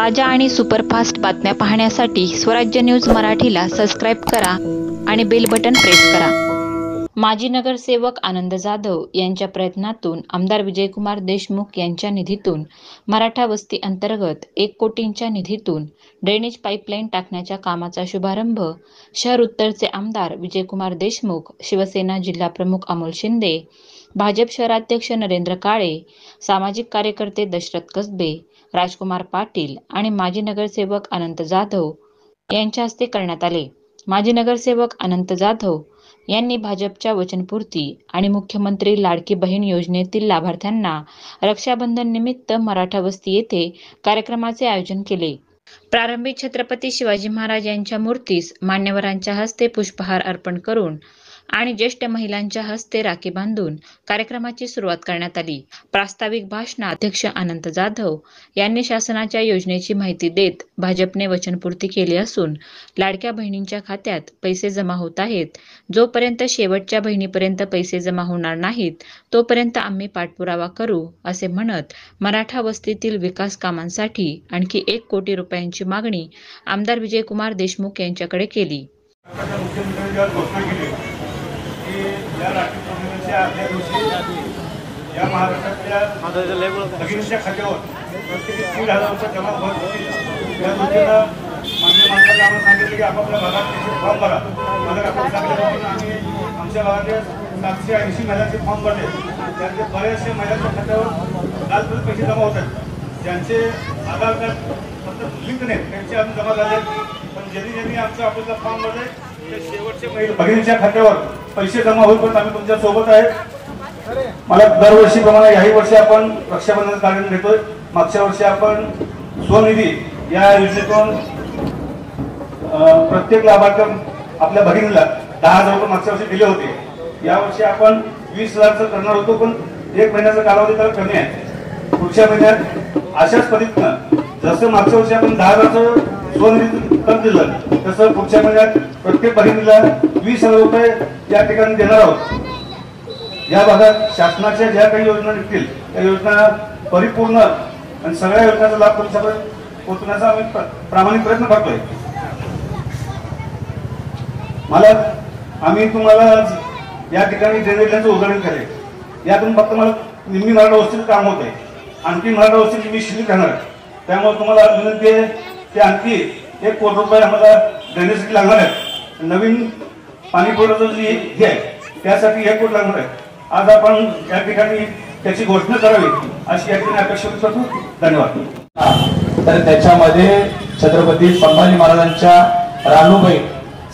ताज्या आणि सुपरफास्ट बातम्या पाहण्यासाठी स्वराज्य न्यूज मराठीला सबस्क्राईब करा आणि बेल बटन प्रेस करा। माजी नगरसेवक आनंद जाधव यांच्या प्रयत्नातून आमदार विजयकुमार देशमुख यांच्या निधीतून मराठा वस्ती अंतर्गत 1 कोटींच्या निधीतून ड्रेनेज पाईपलाईन टाकण्याच्या कामाचा शुभारंभ शहर उत्तरचे आमदार विजयकुमार देशमुख, शिवसेना जिल्हाप्रमुख अमोल शिंदे, भाजप शहराध्यक्ष नरेंद्र काळे, सामाजिक कार्यकर्ते दशरथ कसबे, राजकुमार पाटील आणि माजी नगरसेवक अनंत जाधव यांच्या हस्ते करण्यात आले। माजी नगरसेवक अनंत जाधव यांनी भाजपच्या वचनपूर्ती आणि मुख्यमंत्री लाडकी बहीण योजनेतील लाभार्थ्यांना रक्षाबंधन निमित्त मराठा वस्ती येथे कार्यक्रमाचे आयोजन केले। प्रारंभी छत्रपती शिवाजी महाराज यांच्या मूर्तीस मान्यवरांच्या हस्ते पुष्पहार अर्पण करून आणि ज्येष्ठ महिलांच्या हस्ते राखी बांधून कार्यक्रमाची सुरुवात करण्यात आली। प्रास्ताविक भाषणात अध्यक्ष अनंत जाधव यांनी शासनाच्या योजनेची माहिती देत भाजपने वचनपूर्ती केली असून लाडक्या बहिणींच्या खात्यात पैसे जमा होत आहेत। जोपर्यंत शेवटच्या बहिणीपर्यंत पैसे जमा होणार नाहीत तोपर्यंत आम्ही पाठपुरावा करू असे म्हणत मराठा वस्तीतील विकास कामांसाठी आणखी 1 कोटी रुपयांची मागणी आमदार विजयकुमार देशमुख यांच्याकडे केली। या राखी पौर्णिमेच्या आदल्या दिवशी या महाराष्ट्रातल्या भगिनींच्या खात्यावर प्रत्येकी 3,000 रुपये जमा होत होतील। या दृष्टीनं मान्य माणसाला आम्हाला सांगितलं की आपापल्या भागात त्याचे फॉर्म भरा। मला आपण सांगितलं आम्ही आमच्या भागातले 780 महिलांचे फॉर्म भरले। त्यातले बरेचसे महिलांच्या खात्यावर लाल पैसे जमा होत आहेत। ज्यांचे आधार कार्ड फक्त लिंक नाही त्यांचे अजून जमा झाले, पण ज्यांनी आमचा आपला फॉर्म भरले शेवटचे भगिनीच्या खात्यावर पैसे जमा होईपर्यंत आम्ही तुमच्या सोबत आहे। मला दरवर्षीप्रमाणे याही वर्षी आपण रक्षाबंधन कार्यक्रम घेतोय। मागच्या वर्षी आपण स्वनिधी या योजनेतून प्रत्येक लाभार्थी आपल्या भगिनीला 10,000 रुपये मागच्या वर्षी दिले होते। यावर्षी आपण 20,000 करणार होतो, पण 1 महिन्याचा कालावधी त्याला कमी आहे। पुढच्या महिन्यात अशाच पद्धतीनं जसं मागच्या वर्षी आपण 10,000 स्वनिधी कर्ज दिलं तसं पुढच्या महिन्यात प्रत्येक बहिणीला 20,000 रुपये या ठिकाणी देणार आहोत। या भागात शासनाच्या ज्या काही योजना निघतील त्या योजना परिपूर्ण आणि सगळ्या योजनांचा लाभ तुमच्यापर्यंत पोहोचण्याचा आम्ही प्रामाणिक प्रयत्न करतोय। आम्ही तुम्हाला या ठिकाणी ड्रेनेजचं उदाहरण केले। यातून फक्त मला निम्मी मराठा वस्तीचं काम होत आहे, आणखी मराठा वस्ती मी शिल्लक राहणार, त्यामुळे तुम्हाला विनंती आहे की आणखी 1 कोटी रुपये आम्हाला ड्रेनेजसाठी लागणार आहेत। नवीन पाणी पुरवठ्याचं जे हे आहे त्यासाठी 1 कोटी लागणार आहे। आज आपण या ठिकाणी त्याची घोषणा करावी अशी या ठिकाणी अपेक्षा करतो। धन्यवाद। तर त्याच्यामध्ये छत्रपती संभाजी महाराजांच्या राणूबाई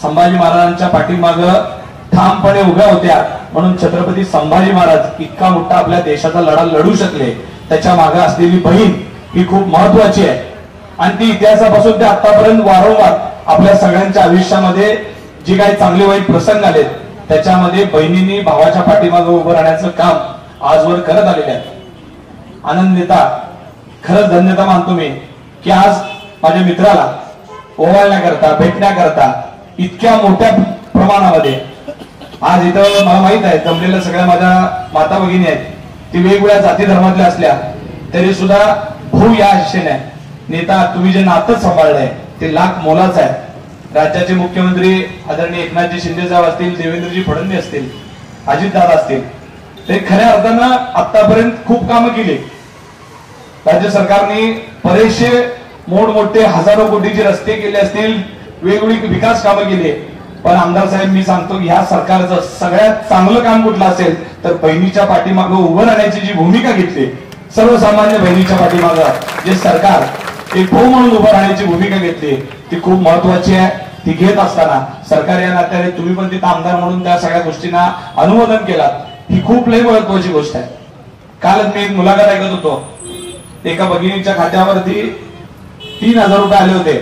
संभाजी महाराजांच्या पाठीमागं ठामपणे उभ्या होत्या, म्हणून छत्रपती संभाजी महाराज इतका मोठा आपल्या देशाचा लढा लढू शकले। त्याच्या मागे असलेली बहीण ही खूप महत्वाची आहे आणि ती इतिहासापासून ते आतापर्यंत वारंवार आपल्या सगळ्यांच्या आयुष्यामध्ये जे काही चांगले वाईट प्रसंग आलेत त्याच्यामध्ये बहिणींनी भावाच्या पाठीमागे उभं राहण्याचं काम आजवर करत आलेले आहेत। आनंद नेता खरंच धन्यता मानतो मी की आज माझ्या मित्राला ओवाळण्याकरता भेटण्याकरता इतक्या मोठ्या प्रमाणामध्ये आज इथं मला माहित आहे जमलेल्या सगळ्या माझ्या माता भगिनी आहेत, ती वेगवेगळ्या जाती धर्मातल्या असल्या तरी सुद्धा भाऊ या आशेने नेता तुम्ही जे नातं सांभाळलंय ते लाख मोलाचं आहे। राज्याचे मुख्यमंत्री आदरणीय एकनाथजी शिंदे साहेब असतील, देवेंद्रजी फडणवीस असतील, अजितदादा असतील, ते खऱ्या अर्थानं आतापर्यंत खूप कामं केली। राज्य सरकारने बरेचसे मोठमोठे हजारो कोटीचे रस्ते केले असतील, वेगवेगळी विकास कामं केली, पण आमदार साहेब मी सांगतो की ह्या सरकारचं सगळ्यात चांगलं काम कुठलं असेल तर बहिणीच्या पाठीमागं उभं राहण्याची जी भूमिका घेतली, सर्वसामान्य बहिणीच्या पाठीमागं जे सरकार एक भाऊ म्हणून उभं राहण्याची भूमिका घेतली ती खूप महत्वाची आहे। ती घेत असताना सरकार या नात्याने तुम्ही पण तिथं आमदार म्हणून त्या सगळ्या गोष्टींना अनुमोदन केलात, ही खूप लय महत्वाची गोष्ट आहे। कालच मी एक मुलाखत ऐकत होतो, एका भगिनीच्या खात्यावरती 3,000 रुपये आले होते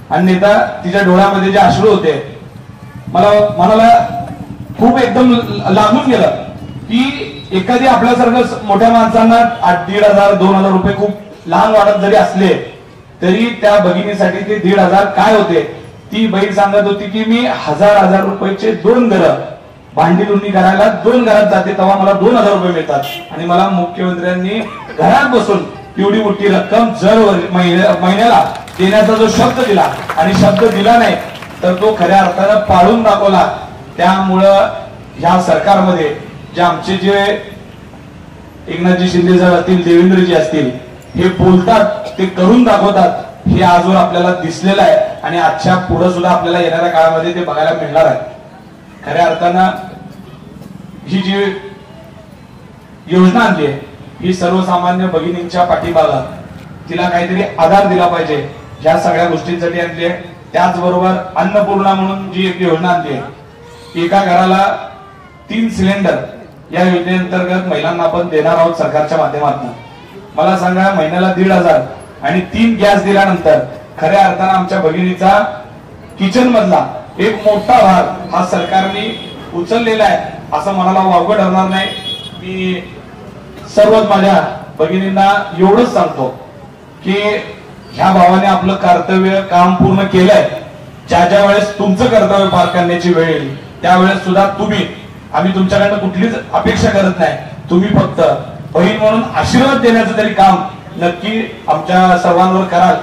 आणि नेता तिच्या डोळ्यामध्ये जे अश्रू होते मनाला खूप एकदम लागून गेलं की एखादी आपल्यासारखं मोठ्या माणसांना 1,500 2,000 रुपये खूप लहान वाटत जरी असले तरी त्या भगिनीसाठी ते 1,500 काय होते। ती बाई सांगत होती की मी 1,000 रुपयाचे 2 घरं भांडी धुणी करायला 2 घरात जाते तेव्हा मला 2,000 रुपये मिळतात आणि मला मुख्यमंत्र्यांनी घरात बसून एवढी मोठी रक्कम महिन्याला देण्याचा जो शब्द दिला आणि शब्द दिला नाही तर तो खऱ्या अर्थानं पाळून दाखवला. त्यामुळं ह्या सरकारमध्ये जे आमचे जे एकनाथजी शिंदे साहेब असतील, देवेंद्रजी असतील, हे बोलतात ते करून दाखवतात, हे आजवर आपल्याला दिसलेलं आहे आणि आजच्या पुढे सुद्धा आपल्याला येणाऱ्या काळामध्ये ते बघायला मिळणार आहे. खऱ्या अर्थानं ही जी योजना आणली आहे ही सर्वसामान्य भगिनींच्या पाठीमागं तिला काहीतरी आधार दिला पाहिजे ह्या सगळ्या गोष्टींसाठी आणली आहे. त्याचबरोबर अन्नपूर्णा म्हणून जी एक योजना आणली आहे, एका घराला 3 सिलेंडर या योजनेअंतर्गत महिलांना आपण देणार आहोत सरकारच्या माध्यमातून. मला सांगा, महिन्याला 1,500 आणि 3 गॅस दिल्यानंतर खऱ्या अर्थानं आमच्या भगिनीचा किचन मधला एक मोठा भार हा सरकारने उचललेला आहे असं म्हणायला वावगं ठरणार नाही. मी सर्वच माझ्या भगिनींना एवढंच सांगतो की ह्या भावाने आपलं कर्तव्य काम पूर्ण केलंय. ज्या ज्या वेळेस तुमचं कर्तव्य पार करण्याची वेळ येईल त्यावेळेस सुद्धा आम्ही तुमच्याकडनं कुठलीच अपेक्षा करत नाही, तुम्ही फक्त बहीण म्हणून आशीर्वाद देण्याचं तरी काम नक्की आमच्या सर्वांवर कराल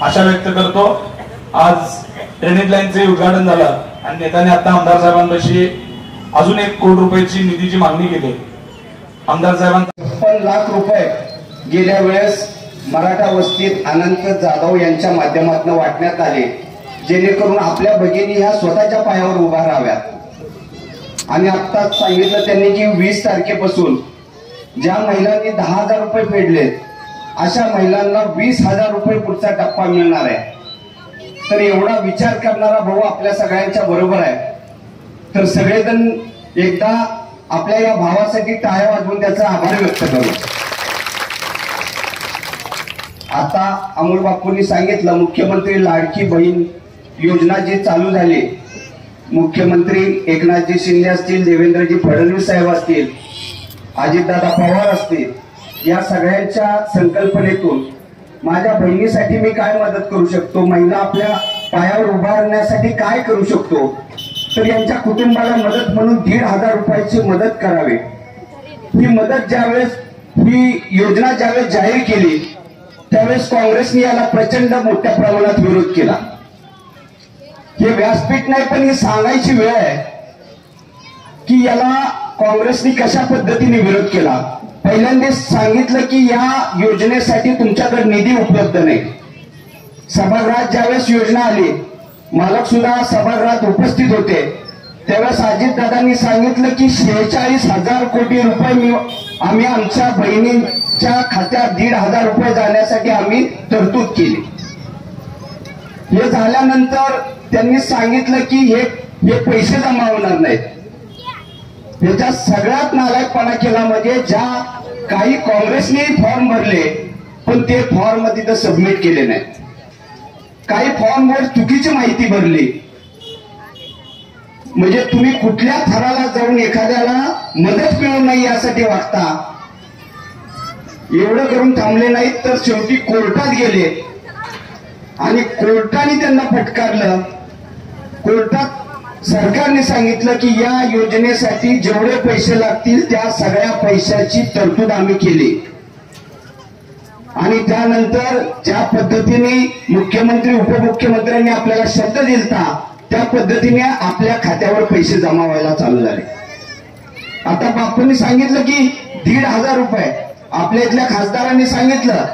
आशा व्यक्त करतो. आज ड्रेनेज लाईनचे उद्घाटन झालं आणि नेत्याने आता आमदार साहेबांपाशी अजून 1 कोटी रुपयाची निधीची मागणी केली. आमदार साहेबांना 56 लाख रुपये गेल्या वेळेस मराठा वस्तीत अनंत जाधव यांच्या माध्यमातून वाटण्यात आले, जेणेकरून आपल्या भगिनी ह्या स्वतःच्या पायावर उभा राहाव्यात. आणि आत्ताच सांगितलं त्यांनी की 20 तारखेपासून ज्या महिलांनी 10,000 रुपये फेडलेत अशा महिलांना 20,000 रुपये पुढचा टप्पा मिळणार आहे. तर एवढा विचार करणारा भाऊ आपल्या सगळ्यांच्या बरोबर आहे. तर सगळेजण एकदा आपल्या या भावासाठी टाळ्या वाजवून त्याचा आभार व्यक्त करू. आता अमोल बापूंनी सांगितलं, मुख्यमंत्री लाडकी बहीण योजना जी चालू झाली, मुख्यमंत्री एकनाथजी शिंदे असतील, देवेंद्रजी फडणवीस साहेब असतील, अजितदादा पवार असतील, या सगळ्यांच्या संकल्पनेतून माझ्या बहिणीसाठी मी काय मदत करू शकतो, महिला आपल्या पायावर उभारण्यासाठी काय करू शकतो, तर यांच्या कुटुंबाला मदत म्हणून 1,500 रुपयाची मदत करावी. ही मदत ही योजना ज्यावेळेस जाहीर केली त्यावेळेस काँग्रेसने याला प्रचंड मोठ्या प्रमाणात विरोध केला. हे व्यासपीठ नाही पण ही सांगायची वेळ आहे की याला काँग्रेसने कशा पद्धतीने विरोध केला. पहिल्यांदा सांगितलं की या योजनेसाठी तुमच्याकडे निधी उपलब्ध नाही. सभागृहात ज्यावेळेस योजना आली, मालक सुद्धा सभागृहात उपस्थित होते, त्यावेळेस अजितदादांनी सांगितलं की 46,000 कोटी रुपये आम्ही आमच्या बहिणींच्या खात्यात 1,500 रुपये जाण्यासाठी आम्ही तरतूद केली. हे झाल्यानंतर त्यांनी सांगितलं की हे पैसे जमा होणार नाहीत. याच्या सगळ्यात नालायकपणा केला म्हणजे ज्या काही काँग्रेसने फॉर्म भरले पण ते फॉर्म तिथं सबमिट केले नाहीत. काही फॉर्मवर चुकीची माहिती भरली. म्हणजे तुम्ही कुठल्या थराला जाऊन एखाद्याला मदत मिळू नये यासाठी वागता. एवढं करून थांबले नाहीत तर शेवटी कोर्टात गेले आणि कोर्टाने त्यांना फटकारलं. कोर्टात सरकारने सांगितलं की या योजनेसाठी जेवढे पैसे लागतील त्या सगळ्या पैशाची तरतूद आम्ही केली. आणि त्यानंतर ज्या पद्धतीने मुख्यमंत्री उपमुख्यमंत्र्यांनी आपल्याला शब्द दिलता त्या पद्धतीने आपल्या खात्यावर पैसे जमा व्हायला चालू झाले. आता बापूंनी सांगितलं की 1,500 रुपये. आपल्या इथल्या खासदारांनी सांगितलं,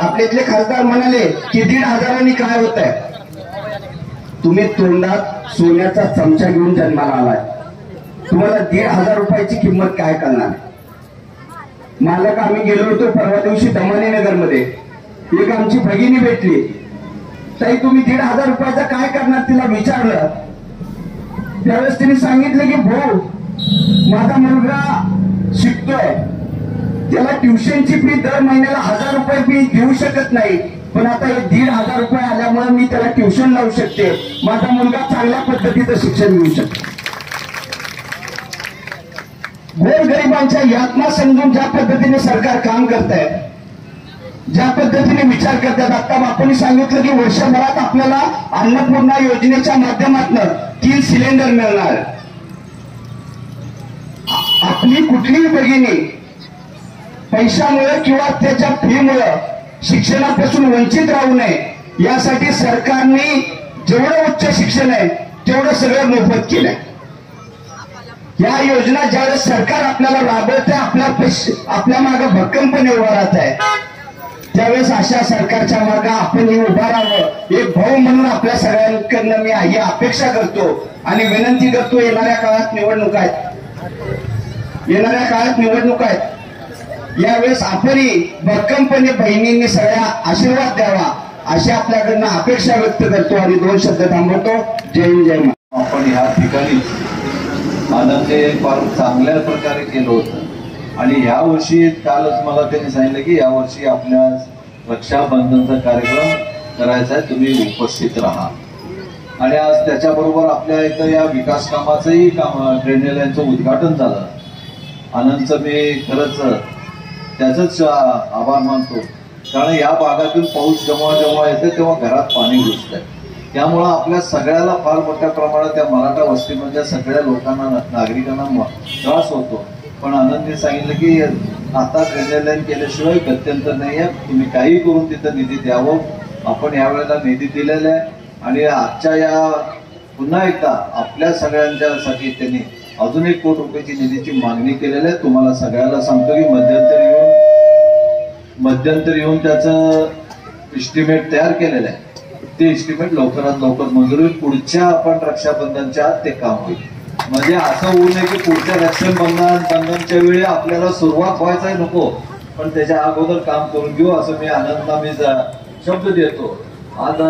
आपल्या इथले खासदार म्हणाले की 1,500 काय होत आहे. तुम्ही तोंडात सोन्याचा चमचा घेऊन जन्माला आलाय, तुम्हाला 1,500 रुपयाची किंमत काय करणार. मालक आम्ही गेलो होतो परवा दिवशी दमानीनगर मध्ये, एक आमची भगिनी भेटली. ताई तुम्ही 1,500 रुपयाचा काय करणार तिला विचारलं. त्यावेळेस तिने सांगितलं की भाऊ माझा मुलगा शिकतोय, त्याला ट्युशनची फी दर महिन्याला 1,000 रुपये फी देऊ शकत नाही, पण आता हे 1,500 रुपये आल्यामुळे मी त्याला ट्युशन लावू शकते, माझा मुलगा चांगल्या पद्धतीचं शिक्षण घेऊ शकतो. गोरगरिबांच्या यातना समजून ज्या पद्धतीने सरकार काम करत आहे, ज्या पद्धतीने विचार करतात. आता बापूंनी सांगितलं की वर्षभरात आपल्याला अन्नपूर्णा योजनेच्या माध्यमातून 3 सिलेंडर मिळणार. आपली कुठलीही भगिनी पैशामुळे किंवा त्याच्या फीमुळे शिक्षणापासून वंचित राहू नये यासाठी सरकारने जेवढं उच्च शिक्षण आहे तेवढं सगळं मोफत केलंय. या योजना ज्यावेळेस सरकार आपल्याला राबवते, आपल्या मागे भक्कमपणे उभा राहत आहे, त्यावेळेस अशा सरकारच्या मागे आपणही उभा राहावं. एक भाऊ म्हणून आपल्या सगळ्यांकडनं मी ही अपेक्षा करतो आणि विनंती करतो. येणाऱ्या काळात निवडणूक आहेत, यावेळेस आपणही भक्कमपणे बहिणींनी सगळ्या आशीर्वाद द्यावा अशी आपल्याकडनं अपेक्षा व्यक्त करतो आणि 2 शब्द थांबवतो. जय हिंद, जय महाराष्ट्र. आपण ह्या ठिकाणी आनंदे फार चांगल्या प्रकारे केलं होतं आणि ह्या वर्षी कालच मला त्यांनी सांगितलं की यावर्षी आपल्या रक्षाबंधनचा कार्यक्रम करायचा आहे, तुम्ही उपस्थित राहा. आणि आज त्याच्याबरोबर आपल्या इथं या विकास कामाचंही काम ड्रेनेज लाईनचं उद्घाटन झालं. आनंदचं मी खरंच त्याचंच आभार मानतो, कारण या भागातून पाऊस जेव्हा येते तेव्हा घरात पाणी घुसतंय. त्यामुळं आपल्या सगळ्याला फार मोठ्या प्रमाणात त्या मराठा वस्तीमधल्या सगळ्या लोकांना नागरिकांना त्रास होतो. पण आनंदने सांगितलं की आता ड्रेनेज लाईन केल्याशिवाय गत्यंतर नाही आहे, तुम्ही काही करून तिथं निधी द्यावं. आपण यावेळेला निधी दिलेला आहे आणि आजच्या या पुन्हा एकदा आपल्या सगळ्यांच्यासाठी त्यांनी अजून 1 कोटी रुपयाची निधीची मागणी केलेली आहे. तुम्हाला सगळ्याला सांगतो की मध्यंतरी येऊन त्याचं एस्टिमेट तयार केलेलं आहे. ते एस्टिमेट लवकरात लवकर मंजूर होईल. पुढच्या आपण रक्षाबंधनच्या ते काम होईल. म्हणजे असं होऊ नये की पुढच्या रक्षाबंधनच्या वेळी आपल्याला सुरुवात व्हायचाही नको, पण त्याच्या अगोदर काम करून घेऊ असं मी आनंदला मी शब्द देतो. आज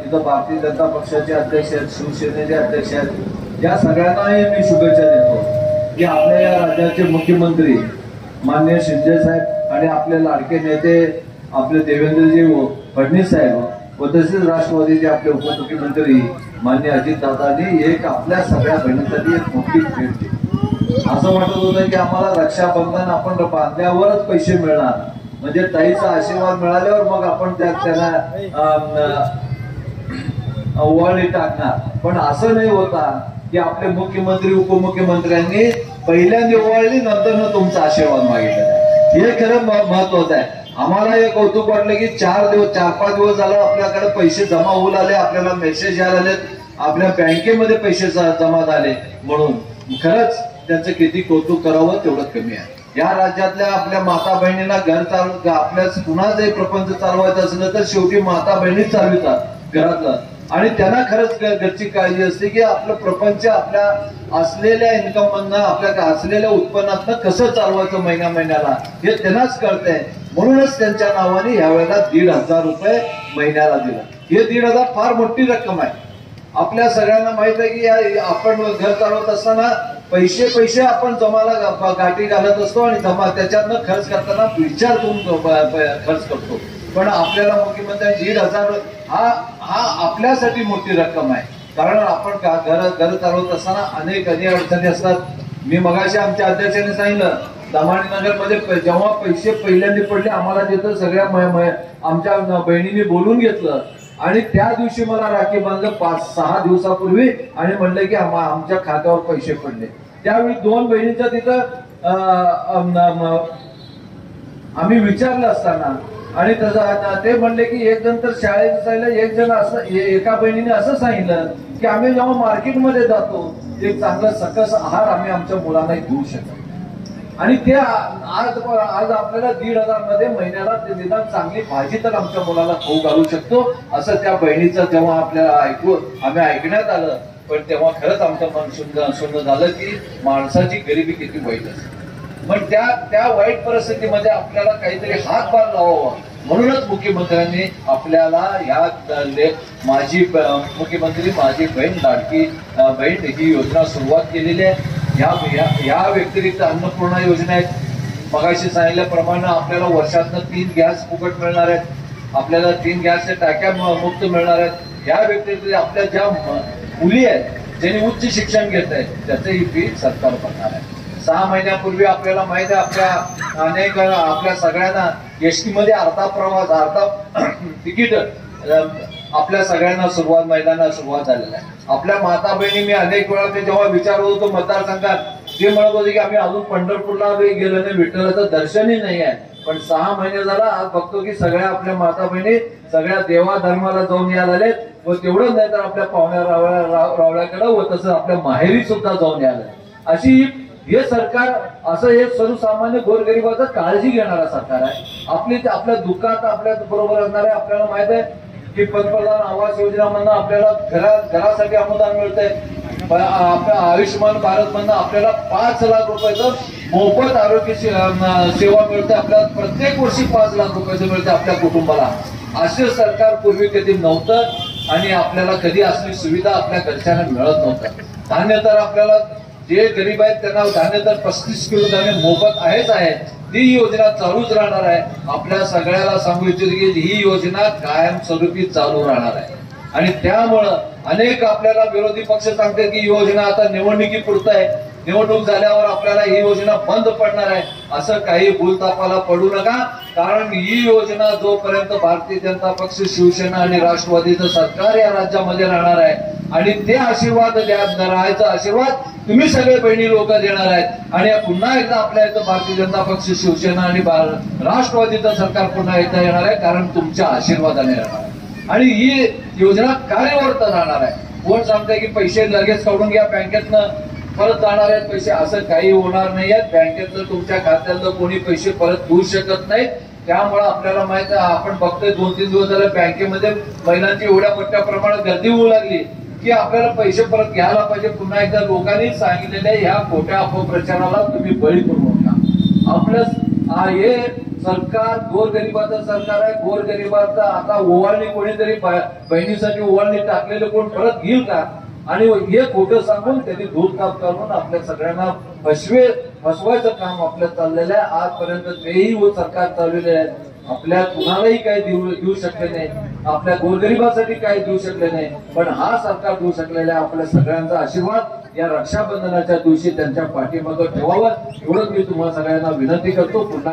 इथं भारतीय जनता पक्षाचे अध्यक्ष आहेत, शिवसेनेचे अध्यक्ष आहेत, या सगळ्यांनाही मी शुभेच्छा देतो की आपल्या या राज्याचे मुख्यमंत्री माननीय शिंदे साहेब आणि आपले लाडके नेते आपले देवेंद्रजी फडणवीस साहेब व तसेच राष्ट्रवादीचे आपले उपमुख्यमंत्री माननीय अजितदादांनी एक आपल्या सगळ्या बहिणींसाठी एक मोठी भेट दिली. असं वाटत होतं की आम्हाला रक्षाबंधन आपण बांधल्यावरच पैसे मिळणार, म्हणजे ताईचा आशीर्वाद मिळाल्यावर मग आपण त्यांना ओवाळणी टाकणार. पण असं नाही होता की आपले मुख्यमंत्री उपमुख्यमंत्र्यांनी पहिल्यांदा ओवाळली नंतर तुमचा आशीर्वाद मागितला. हे खरं महत्वाचं आहे. आम्हाला हे कौतुक वाटलं की 4-5 दिवस झालं आपल्याकडे पैसे जमा होऊ लागले, आपल्याला मेसेज यायला आले, आपल्या बँकेमध्ये पैसे जमा झाले. म्हणून खरंच त्यांचं किती कौतुक करावं तेवढं कमी आहे. या राज्यातल्या आपल्या माता बहिणींना घर चालू आपल्या पुन्हा जे प्रपंच चालवायचं असलं तर शेवटी माता बहिणीच चालवितात घरातलं. आणि त्यांना खरंच घरची काळजी असते की आपलं प्रपंच आपल्या असलेल्या इन्कम मधनं आपल्या असलेल्या उत्पन्नातनं कसं चालवायचं महिन्याला हे त्यांनाच कळतंय. म्हणूनच त्यांच्या नावाने यावेळेला 1,500 रुपये महिन्याला दिलं. हे 1,500 फार मोठी रक्कम आहे. आपल्या सगळ्यांना माहित आहे की आपण घर चालवत असताना पैसे आपण जमाला गाठी घालत असतो आणि जमा त्याच्यातनं खर्च करताना विचार करून खर्च करतो. पण आपल्याला मुख्यमंत्र्यांनी 1,500 हा आपल्यासाठी मोठी रक्कम आहे. कारण आपण घर चालवत असताना अनेक अडचणी असतात. मी मगाशी आमच्या अध्यक्षांनी सांगितलं दमाणीनगर मध्ये जेव्हा पैसे पहिल्यांदा पडले आम्हाला तिथं सगळ्या आमच्या बहिणींनी बोलून घेतलं आणि त्या दिवशी मला राखी बांधलं 5-6 दिवसापूर्वी आणि म्हणलं की आमच्या खात्यावर पैसे पडले. त्यावेळी 2 बहिणींचं तिथं आम्ही विचारलं असताना आणि ते म्हणले की एक जण तर शाळेत जायला, एक जण असं एका बहिणीने असं सांगितलं की आम्ही जेव्हा मार्केटमध्ये जातो एक चांगला सकस आहार आम्ही आमच्या मुलांना देऊ शकतो. आणि ते आज आपल्याला 1,500 मध्ये महिन्याला निदान चांगली भाजी तर आमच्या मुलाला खाऊ घालू शकतो असं त्या बहिणीचं जेव्हा आपल्याला आम्ही ऐकण्यात आलं. पण तेव्हा खरंच आमचं मन शून्य झालं की माणसाची गरिबी किती वाईट असते. पण त्या वाईट परिस्थितीमध्ये आपल्याला काहीतरी हातभार लावावा म्हणूनच मुख्यमंत्र्यांनी आपल्याला या माझी मुख्यमंत्री माझी बहीण लाडकी बहीण ही योजना सुरुवात केलेली आहे. या व्यतिरिक्त अन्नपूर्णा योजना आहेत. मगाशी सांगितल्याप्रमाणे आपल्याला वर्षातनं 3 गॅस फुकट मिळणार आहेत, आपल्याला 3 गॅसच्या टाक्या मुक्त मिळणार आहेत. या व्यतिरिक्त आपल्या ज्या मुली आहेत ज्यांनी उच्च शिक्षण घेत आहेत त्याचंही फी सरकार भरणार आहे. 6 महिन्यापूर्वी आपल्याला माहित आहे आपल्या सगळ्यांना एसटी मध्ये अर्धा तिकीट आपल्या सगळ्यांना मैदानाला सुरुवात झालेला आहे. आपल्या माता बहिणी मी अनेक वेळा ते जेव्हा विचारत होतो मतदारसंघात ते म्हणत होते की आम्ही अजून पंढरपूरला गेलो नाही, विठ्ठलाचं दर्शनही नाही आहे. पण 6 महिने झाला आज बघतो की सगळ्या आपल्या माता बहिणी सगळ्या देवा धर्माला जाऊन यायला आलेत व तेवढंच नाही तर आपल्या पाहुण्या रावळ्याकडे व तसं आपल्या माहेरी सुद्धा जाऊन यायला. अशी हे सरकार असं हे सर्वसामान्य गोरगरिबाचं काळजी घेणारा सरकार आहे. आपल्या दुःखात आपल्या बरोबर असणार आहे. आपल्याला माहित आहे की पंतप्रधान आवास योजनामधनं आपल्याला घरासाठी अनुदान मिळतंय. आपल्या आयुष्यमान भारत मधनं आपल्याला 5 लाख रुपयाचं मोफत आरोग्य सेवा मिळते. आपल्याला प्रत्येक वर्षी 5 लाख रुपयाचं मिळते आपल्या कुटुंबाला. असे सरकार पूर्वी कधी नव्हतं आणि आपल्याला कधी असली सुविधा आपल्या घरच्यांना मिळत नव्हतं. धान्य तर आपल्याला जे गरीब आहेत त्यांना धान्य तर 35 किलो धान्य मोफत आहेच आहे. ती योजना चालूच राहणार आहे. आपल्या सगळ्याला सांगू इच्छितो की ही योजना कायमस्वरूपी चालू राहणार आहे. आणि त्यामुळं अनेक आपल्याला विरोधी पक्ष सांगतात की योजना आता निवडणुकीपुरतं आहे, निवडणूक झाल्यावर आपल्याला ही योजना बंद पडणार आहे. असं काही भूलतापाला पडू नका. कारण ही योजना जोपर्यंत भारतीय जनता पक्ष, शिवसेना आणि राष्ट्रवादीचं सरकार या राज्यामध्ये राहणार आहे आणि ते आशीर्वाद राहायचा आशीर्वाद तुम्ही सगळे बहिणी लोक देणार आहेत आणि पुन्हा एकदा आपल्या इथं भारतीय जनता पक्ष, शिवसेना आणि राष्ट्रवादीचं सरकार पुन्हा एकदा येणार आहे. कारण तुमच्या आशीर्वादाने येणार आहे आणि ही योजना कार्यरत राहणार आहे. कोण सांगताय की पैसे लगेच काढून घ्या बँकेतनं परत जाणार आहेत पैसे, असं काही होणार नाहीये. बँकेतलं तुमच्या खात्यातलं कोणी पैसे परत घेऊ शकत नाहीत. त्यामुळे आपल्याला माहित आहे, आपण बघतोय 2-3 दिवस झाले बँकेमध्ये महिलांची एवढ्या मोठ्या प्रमाणात गर्दी होऊ लागली की आपल्याला पैसे परत घ्यायला पाहिजे. पुन्हा एकदा लोकांनी सांगितलेल्या ह्या खोट्या अपप्रचाराला तुम्ही बळी पडू नका. आपलं हे सरकार गोरगरिबाचं सरकार आहे. गोरगरिबाचं आता ओवाळणी कोणीतरी बहिणीसाठी ओवाळणी टाकलेलं कोण परत घेईल का? आणि हे खोटं सांगून त्यांनी धूळकाप करून आपल्या सगळ्यांना फसवायचं काम आपल्या चाललेलं आहे. आजपर्यंत तेही सरकार चाललेले आहे. आपल्या कुणालाही काही देऊ शकले नाही, आपल्या गोरगरिबासाठी काही देऊ शकले नाही. पण हा सरकार देऊ शकलेला आहे. आपल्या सगळ्यांचा आशीर्वाद या रक्षाबंधनाच्या दिवशी त्यांच्या पाठीमागं ठेवावं एवढंच मी तुम्हाला सगळ्यांना विनंती करतो. पुन्हा